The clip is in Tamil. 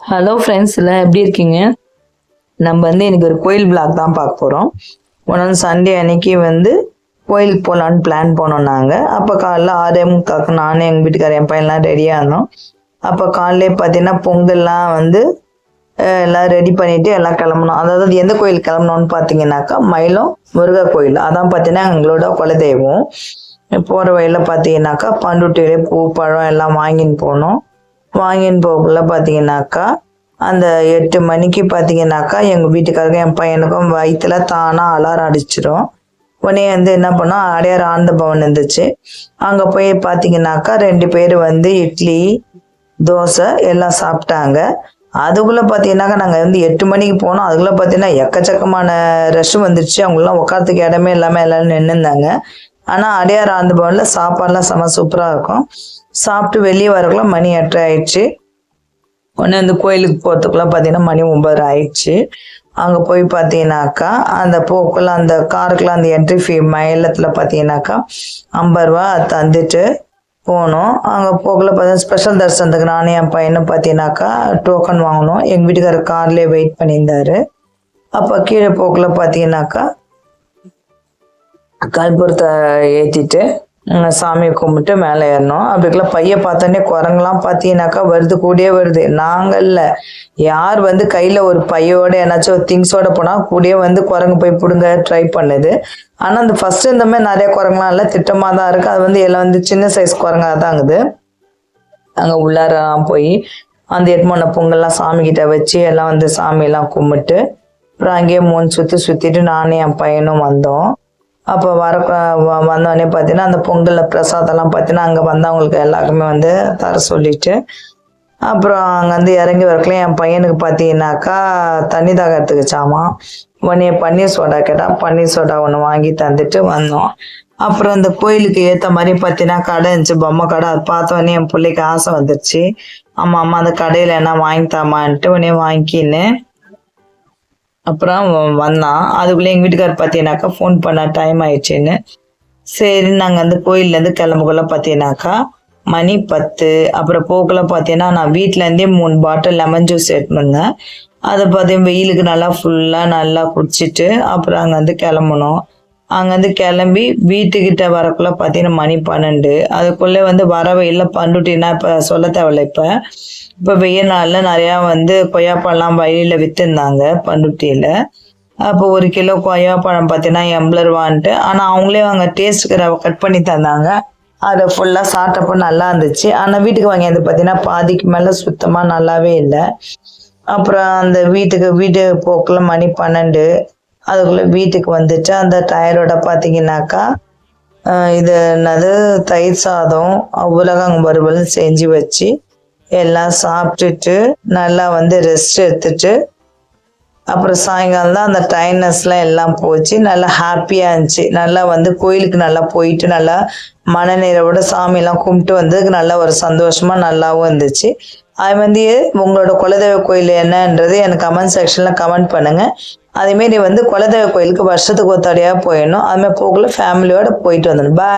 ஹலோ ஃப்ரெண்ட்ஸ், எல்லாம் எப்படி இருக்கீங்க? நம்ம இன்னைக்கு ஒரு கோயில் பிளாக் தான் பார்க்க போகிறோம். ஒன்று சண்டே அன்னைக்கு கோயிலுக்கு போகலான்னு பிளான் பண்ணோம் நாங்கள். அப்போ காலைல 6:45 நானும் எங்கள் வீட்டுக்காரர் என் பையன்லாம் ரெடியாக இருந்தோம். அப்போ காலையிலே பார்த்தீங்கன்னா பொங்கல்லாம் எல்லாம் ரெடி பண்ணிவிட்டு எல்லாம் கிளம்பணும். அதாவது எந்த கோயில் கிளம்பணும்னு பார்த்தீங்கன்னாக்கா மயிலம் முருகர் கோயில். அதான் பார்த்தீங்கன்னா எங்களோட குலதெய்வம். போகிற வழியில் பார்த்தீங்கன்னாக்கா பண்டுட்டியிலே பூ பழம் எல்லாம் வாங்கின்னு போனோம். வாங்கின்னு போகக்குள்ள பார்த்தீங்கன்னாக்கா அந்த 8 மணிக்கு பார்த்தீங்கன்னாக்கா எங்கள் வீட்டுக்காரங்க என் பையனுக்கும் வயிற்றுல தானாக அலாரம் அடிச்சிடும். உடனே என்ன பண்ணோம், அடையார் ஆனந்த பவன் இருந்துச்சு. அங்கே போய் பார்த்தீங்கன்னாக்கா 2 பேர் இட்லி தோசை எல்லாம் சாப்பிட்டாங்க. அதுக்குள்ளே பார்த்தீங்கன்னாக்கா நாங்கள் 8 மணிக்கு போனோம். அதுக்குள்ளே பார்த்தீங்கன்னா எக்கச்சக்கமான ரஷ் வந்துடுச்சு. அவங்களாம் உட்காரத்துக்கு இடமே இல்லாமல் எல்லோரும் நின்றுந்தாங்க. ஆனால் அடையார் ஆனந்த பவனில் சாப்பாடுலாம் செம்ம சூப்பராக இருக்கும். சாப்பிட்டு வெளியே வரக்குள்ள மணி 8 ஆயிடுச்சு. உடனே கோயிலுக்கு போகிறதுக்குள்ள பார்த்தீங்கன்னா மணி 9 ஆயிடுச்சு. அங்கே போய் பார்த்தீங்கன்னாக்கா அந்த போக்குள்ள அந்த காருக்குள்ள அந்த என்ட்ரி ஃபீ மயிலத்தில் பார்த்தீங்கன்னாக்கா 50 ரூபா தந்துட்டு போனோம். அங்கே போக்குள்ள பார்த்தீங்கன்னா ஸ்பெஷல் தரிசனத்துக்கு நானும் என் பையனும் பார்த்தீங்கன்னாக்கா டோக்கன் வாங்கணும். எங்கள் வீட்டுக்காரர் கார்லேயே வெயிட் பண்ணியிருந்தாரு. அப்போ கீழே போக்குள்ள பார்த்தீங்கன்னாக்கா கற்பூரத்தை ஏற்றிட்டு சாமியை கும்பிட்டு மேலே ஏறணும். அப்படிக்கெல்லாம் பைய பார்த்தோன்னே குரங்கெல்லாம் பார்த்தீங்கன்னாக்கா கூடயே வருது. நாங்கள்ல யார் கையில் ஒரு பையோட ஏன்னாச்சும் ஒரு திங்ஸோட போனால் கூடயே குரங்கு போய் பிடுங்க ட்ரை பண்ணுது. ஆனால் அந்த ஃபர்ஸ்ட் இந்த மாதிரி நிறைய குரங்குலாம் இல்லை, திட்டமாக தான் இருக்குது. அது எல்லாம் சின்ன சைஸ் குரங்காக தாங்குது. அங்கே உள்ளாரெல்லாம் போய் அந்த 8 மணி பொங்கல்லாம் சாமிக்கிட்ட வச்சு எல்லாம் சாமியெல்லாம் கும்பிட்டு அப்புறம் அங்கேயே 3 சுற்றிட்டு நானும் என் பையனும் வந்தோம். அப்போ வந்தோடனே பார்த்தீங்கன்னா அந்த பொங்கலில் பிரசாதம்லாம் பார்த்தீங்கன்னா அங்கே வந்தவங்களுக்கு எல்லாருக்குமே தர சொல்லிட்டு அப்புறம் அங்கே இறங்கி வரக்குள்ள என் பையனுக்கு பார்த்தீங்கன்னாக்கா தண்ணி தாகத்துக்கு சாமான். உடனே பன்னீர் சோடா கேட்டால் பன்னீர் சோடா ஒன்று வாங்கி தந்துட்டு வந்தோம். அப்புறம் அந்த கோயிலுக்கு ஏற்ற மாதிரி பார்த்தீங்கன்னா கடை இருந்துச்சு, பொம்மை கடை. அது பார்த்தோன்னே என் பிள்ளைக்கு ஆசை வந்துடுச்சு. அம்மா அந்த கடையில் என்ன வாங்கித்தாமான்ட்டு உடனே வாங்கிக்கின்னு அப்புறம் வந்தான். அதுக்குள்ளே எங்கள் வீட்டுக்காரர் பார்த்தீங்கன்னாக்கா ஃபோன் பண்ண டைம் ஆயிடுச்சுன்னு சரி நாங்கள் கோயிலேருந்து கிளம்புக்குள்ள பார்த்தீங்கன்னாக்கா மணி 10. அப்புறம் போக்குள்ள பார்த்தீங்கன்னா நான் வீட்டிலேருந்தே 3 பாட்டில் லெமன் ஜூஸ் எடுத்துன்னு வந்தேன். அதை பார்த்தீங்கன்னா வெயிலுக்கு நல்லா குடிச்சிட்டு அப்புறம் அங்கேருந்து கிளம்பணும். அங்கேருந்து கிளம்பி வீட்டுக்கிட்ட வரக்குள்ள பார்த்தீங்கன்னா மணி 12. அதுக்குள்ளே வர வெயிலில் பண்டுட்டின்னா இப்போ சொல்ல தேவையில்ல. இப்போ வெயில் நாளில் நிறையா கொய்யாப்பழம்லாம் வயலில் விற்றுருந்தாங்க பண்டுட்டியில். அப்போ 1 கிலோ கொய்யாப்பழம் பார்த்தீங்கன்னா 80 ரூபான்ட்டு. ஆனால் அவங்களே டேஸ்ட்டுக்கு கட் பண்ணி தந்தாங்க. அதை ஃபுல்லாக சாப்பிட்டப்போ நல்லா இருந்துச்சு. ஆனால் வீட்டுக்கு வாங்கி பார்த்தீங்கன்னா பாதிக்கு மேலே சுத்தமாக நல்லாவே இல்லை. அப்புறம் அந்த வீட்டு போக்கில் மணி 12. அதுக்குள்ளே வீட்டுக்கு வந்துட்டு அந்த டயரோட பார்த்தீங்கன்னாக்கா இது என்னது தயிர் சாதம் உலகம் வறுவல் செஞ்சு வச்சு எல்லாம் சாப்பிட்டுட்டு நல்லா ரெஸ்ட் எடுத்துட்டு அப்புறம் சாயங்காலம் தான் அந்த டயர்னஸ்லாம் எல்லாம் போச்சு. நல்லா ஹாப்பியாக இருந்துச்சு. நல்லா கோயிலுக்கு நல்லா போயிட்டு நல்லா மனநிறைவோட சாமியெல்லாம் கும்பிட்டு வந்ததுக்கு நல்லா ஒரு சந்தோஷமாக நல்லாவும் இருந்துச்சு. அது உங்களோட குலதெய்வ கோயில் என்னன்றது எனக்கு கமெண்ட் செக்ஷனில் கமெண்ட் பண்ணுங்கள். அதேமாரி குலதெய்வ கோயிலுக்கு வருஷத்துக்கு ஒரு தடையாக போயிடணும். அதுமாதிரி போகல ஃபேமிலியோடு போயிட்டு வந்துடணும். பாய்.